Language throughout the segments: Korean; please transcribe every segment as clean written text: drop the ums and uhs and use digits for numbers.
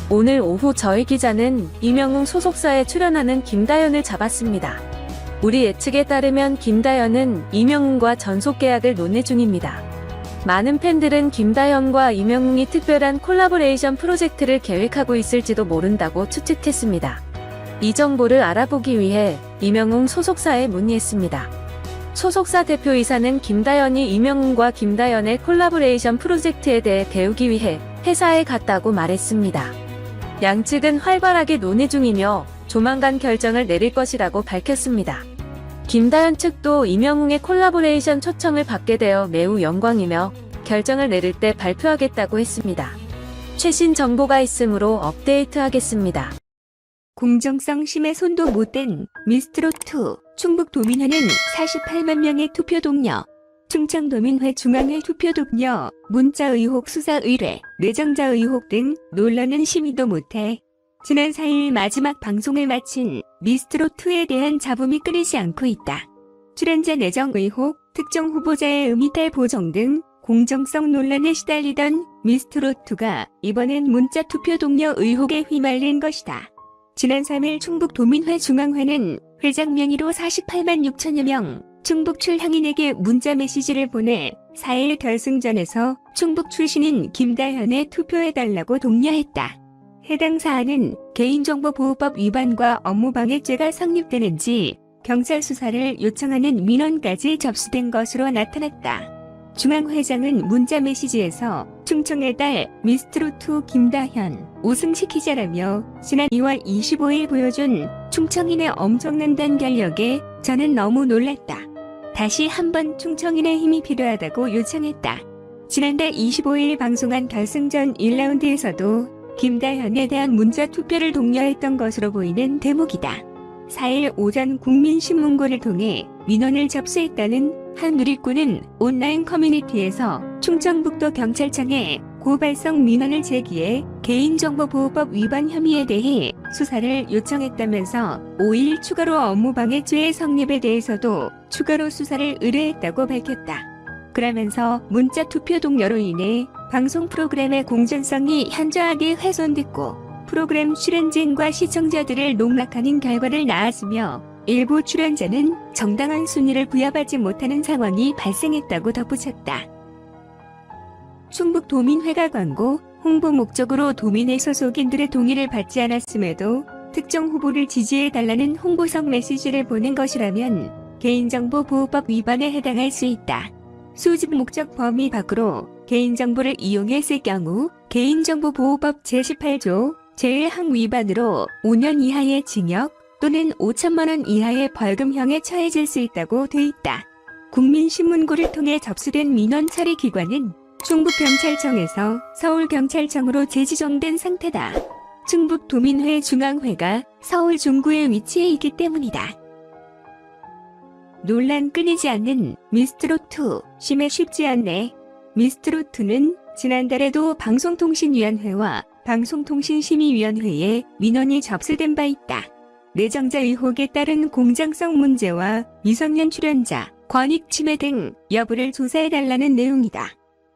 오늘 오후 저희 기자는 이명웅 소속사에 출연하는 김다연을 잡았습니다. 우리 예측에 따르면 김다연은 이명웅과 전속 계약을 논의 중입니다. 많은 팬들은 김다연과 이명웅이 특별한 콜라보레이션 프로젝트를 계획하고 있을지도 모른다고 추측했습니다. 이 정보를 알아보기 위해 이명웅 소속사에 문의했습니다. 소속사 대표이사는 김다연이 이명웅과 김다연의 콜라보레이션 프로젝트에 대해 배우기 위해 회사에 갔다고 말했습니다. 양측은 활발하게 논의 중이며 조만간 결정을 내릴 것이라고 밝혔습니다. 김다연 측도 이명웅의 콜라보레이션 초청을 받게 되어 매우 영광이며 결정을 내릴 때 발표하겠다고 했습니다. 최신 정보가 있으므로 업데이트하겠습니다. 공정성 심해 손도 못 댄 미스트롯2 충북도민회는 48만 명의 투표 동료, 충청도민회 중앙회 투표 동료, 문자 의혹 수사 의뢰, 내정자 의혹 등 논란은 심의도 못해 지난 4일 마지막 방송을 마친 미스트롯2에 대한 잡음이 끊이지 않고 있다. 출연자 내정 의혹, 특정 후보자의 음이탈 보정 등 공정성 논란에 시달리던 미스트롯2가 이번엔 문자 투표 동료 의혹에 휘말린 것이다. 지난 3일 충북도민회 중앙회는 회장 명의로 48만 6천여 명 충북 출향인에게 문자 메시지를 보내 4일 결승전에서 충북 출신인 김다현에 투표해달라고 독려했다. 해당 사안은 개인정보보호법 위반과 업무방해죄가 성립되는지 경찰 수사를 요청하는 민원까지 접수된 것으로 나타났다. 중앙회장은 문자 메시지에서 충청의 딸 미스트롯2 김다현 우승시키자라며 지난 2월 25일 보여준 충청인의 엄청난 단결력에 저는 너무 놀랐다. 다시 한번 충청인의 힘이 필요하다고 요청했다. 지난달 25일 방송한 결승전 1라운드에서도 김다현에 대한 문자 투표를 독려했던 것으로 보이는 대목이다. 4일 오전 국민신문고를 통해 민원을 접수했다는 한 누리꾼은 온라인 커뮤니티에서 충청북도 경찰청에 고발성 민원을 제기해 개인정보보호법 위반 혐의에 대해 수사를 요청했다면서 5일 추가로 업무방해죄의 성립에 대해서도 추가로 수사를 의뢰했다고 밝혔다. 그러면서 문자 투표 동료로 인해 방송 프로그램의 공정성이 현저하게 훼손됐고 프로그램 출연진과 시청자들을 농락하는 결과를 낳았으며 일부 출연자는 정당한 순위를 부여받지 못하는 상황이 발생했다고 덧붙였다. 충북도민회가 광고, 홍보 목적으로 도민회 소속인들의 동의를 받지 않았음에도 특정 후보를 지지해달라는 홍보성 메시지를 보낸 것이라면 개인정보보호법 위반에 해당할 수 있다. 수집 목적 범위 밖으로 개인정보를 이용했을 경우 개인정보보호법 제18조 제1항 위반으로 5년 이하의 징역 또는 5천만 원 이하의 벌금형에 처해질 수 있다고 돼 있다. 국민신문고를 통해 접수된 민원 처리 기관은 충북경찰청에서 서울경찰청으로 재지정된 상태다. 충북도민회 중앙회가 서울 중구에 위치해 있기 때문이다. 논란 끊이지 않는 미스트롯2 심해 쉽지 않네. 미스트롯2는 지난달에도 방송통신위원회와 방송통신심의위원회에 민원이 접수된 바 있다. 내정자 의혹에 따른 공정성 문제와 미성년 출연자, 권익 침해 등 여부를 조사해달라는 내용이다.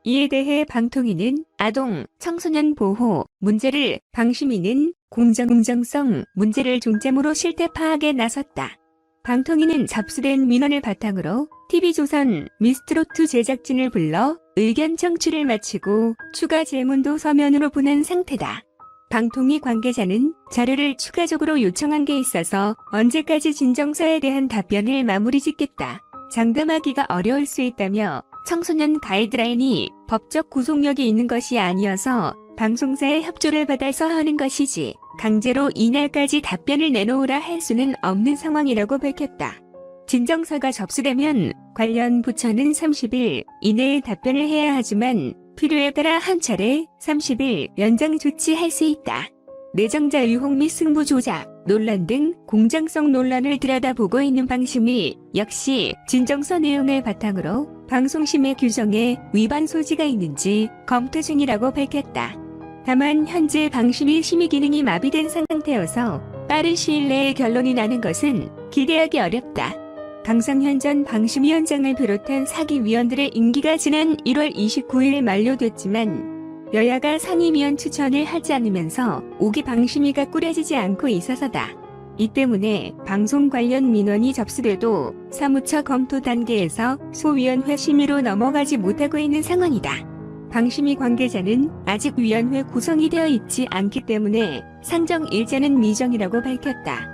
이에 대해 방통위는 아동, 청소년 보호 문제를, 방심위는 공정성 문제를 중점으로 실태 파악에 나섰다. 방통위는 접수된 민원을 바탕으로 TV조선 미스트롯2 제작진을 불러 의견 청취를 마치고 추가 질문도 서면으로 보낸 상태다. 방통위 관계자는 자료를 추가적으로 요청한 게 있어서 언제까지 진정서에 대한 답변을 마무리 짓겠다. 장담하기가 어려울 수 있다며 청소년 가이드라인이 법적 구속력이 있는 것이 아니어서 방송사의 협조를 받아서 하는 것이지 강제로 이날까지 답변을 내놓으라 할 수는 없는 상황이라고 밝혔다. 진정서가 접수되면 관련 부처는 30일 이내에 답변을 해야 하지만 필요에 따라 한 차례 30일 연장 조치할 수 있다. 내정자 의혹 및 승부 조작, 논란 등 공정성 논란을 들여다보고 있는 방심위 역시 진정서 내용을 바탕으로 방송심의 규정에 위반 소지가 있는지 검토 중이라고 밝혔다. 다만 현재 방심위 심의 기능이 마비된 상태여서 빠른 시일 내에 결론이 나는 것은 기대하기 어렵다. 강성현 전 방심위원장을 비롯한 사기위원들의 임기가 지난 1월 29일 만료됐지만 여야가 상임위원 추천을 하지 않으면서 5기 방심위가 꾸려지지 않고 있어서다. 이 때문에 방송 관련 민원이 접수돼도 사무처 검토 단계에서 소위원회 심의로 넘어가지 못하고 있는 상황이다. 방심위 관계자는 아직 위원회 구성이 되어 있지 않기 때문에 상정 일자는 미정이라고 밝혔다.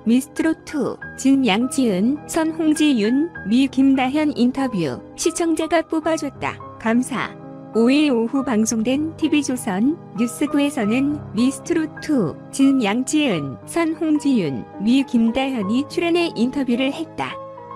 미스트롯2 진 양지은, 선 홍지윤, 미 김다현 인터뷰. 시청자가 뽑아줬다. 감사. 5일 오후 방송된 TV조선 뉴스9에서는 미스트롯2 진 양지은, 선 홍지윤, 미 김다현이 출연해 인터뷰를 했다.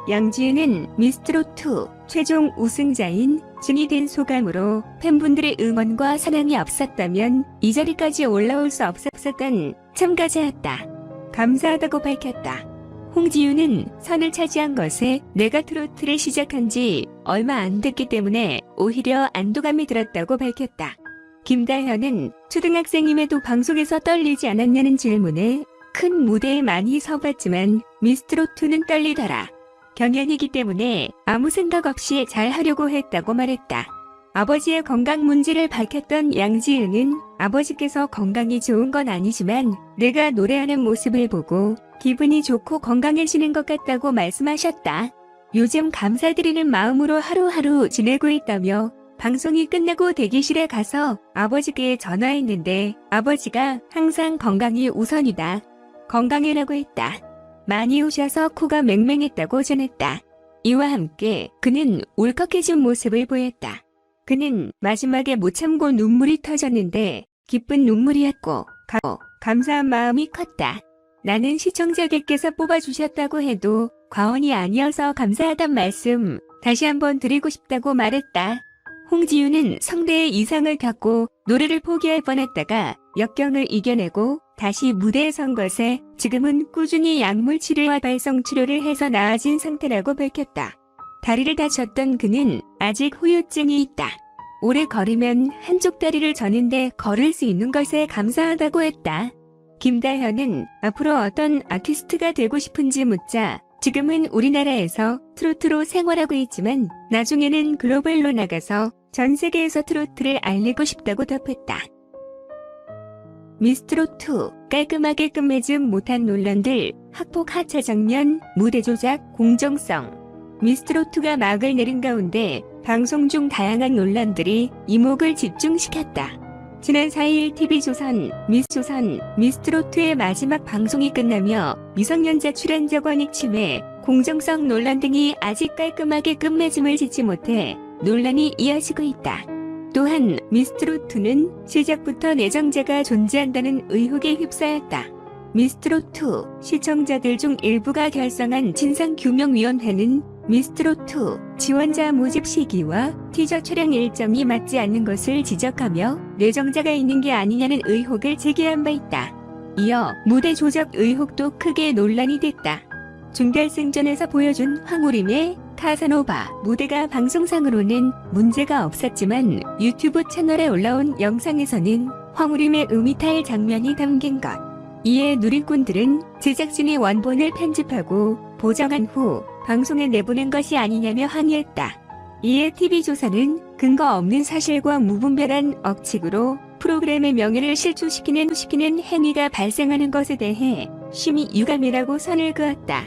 양지은은 미스트롯2 최종 우승자인 진이 된 소감으로 팬분들의 응원과 사랑이 없었다면 이 자리까지 올라올 수 없었던 참가자였다. 감사하다고 밝혔다. 홍지윤은 선을 차지한 것에 내가 트로트를 시작한 지 얼마 안 됐기 때문에 오히려 안도감이 들었다고 밝혔다. 김다현은 초등학생임에도 방송에서 떨리지 않았냐는 질문에 큰 무대에 많이 서봤지만 미스트롯2는 떨리더라. 경연이기 때문에 아무 생각 없이 잘 하려고 했다고 말했다. 아버지의 건강 문제를 밝혔던 양지은은 아버지께서 건강이 좋은 건 아니지만 내가 노래하는 모습을 보고 기분이 좋고 건강해지는 것 같다고 말씀하셨다. 요즘 감사드리는 마음으로 하루하루 지내고 있다며 방송이 끝나고 대기실에 가서 아버지께 전화했는데 아버지가 항상 건강이 우선이다. 건강해라고 했다. 많이 우셔서 코가 맹맹했다고 전했다. 이와 함께 그는 울컥해진 모습을 보였다. 그는 마지막에 못 참고 눈물이 터졌는데 기쁜 눈물이었고 감사한 마음이 컸다. 나는 시청자들께서 뽑아주셨다고 해도 과언이 아니어서 감사하단 말씀 다시 한번 드리고 싶다고 말했다. 홍지윤은 성대의 이상을 겪고 노래를 포기할 뻔했다가 역경을 이겨내고 다시 무대에 선 것에 지금은 꾸준히 약물 치료와 발성 치료를 해서 나아진 상태라고 밝혔다. 다리를 다쳤던 그는 아직 후유증이 있다. 오래 걸으면 한쪽 다리를 저는데 걸을 수 있는 것에 감사하다고 했다. 김다현은 앞으로 어떤 아티스트가 되고 싶은지 묻자 지금은 우리나라에서 트로트로 생활하고 있지만 나중에는 글로벌로 나가서 전 세계에서 트로트를 알리고 싶다고 답했다. 미스트롯2 깔끔하게 끝맺음 못한 논란들, 학폭 하차 장면, 무대 조작, 공정성. 미스트롯2가 막을 내린 가운데 방송 중 다양한 논란들이 이목을 집중시켰다. 지난 4일 TV조선, 미스트롯2의 마지막 방송이 끝나며 미성년자 출연자 권익 침해, 공정성 논란 등이 아직 깔끔하게 끝맺음을 짓지 못해 논란이 이어지고 있다. 또한 미스트롯2는 시작부터 내정자가 존재한다는 의혹에 휩싸였다. 미스트롯2 시청자들 중 일부가 결성한 진상규명위원회는 미스트롯2 지원자 모집 시기와 티저 촬영 일정이 맞지 않는 것을 지적하며 내정자가 있는 게 아니냐는 의혹을 제기한 바 있다. 이어 무대 조작 의혹도 크게 논란이 됐다. 준결승전에서 보여준 황우림의 카사노바 무대가 방송상으로는 문제가 없었지만 유튜브 채널에 올라온 영상에서는 황우림의 음이탈 장면이 담긴 것. 이에 누리꾼들은 제작진이 원본을 편집하고 보정한 후 방송에 내보낸 것이 아니냐며 항의했다. 이에 TV조선은 근거 없는 사실과 무분별한 억측으로 프로그램의 명예를 실추시키는 행위가 발생하는 것에 대해 심히 유감이라고 선을 그었다.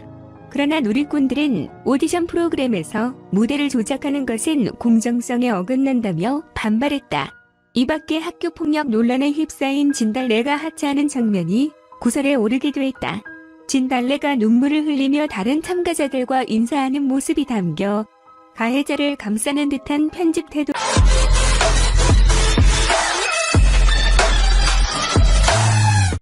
그러나 누리꾼들은 오디션 프로그램에서 무대를 조작하는 것은 공정성에 어긋난다며 반발했다. 이 밖에 학교폭력 논란에 휩싸인 진달래가 하차하는 장면이 구설에 오르기도 했다. 진달래가 눈물을 흘리며 다른 참가자들과 인사하는 모습이 담겨 가해자를 감싸는 듯한 편집 태도.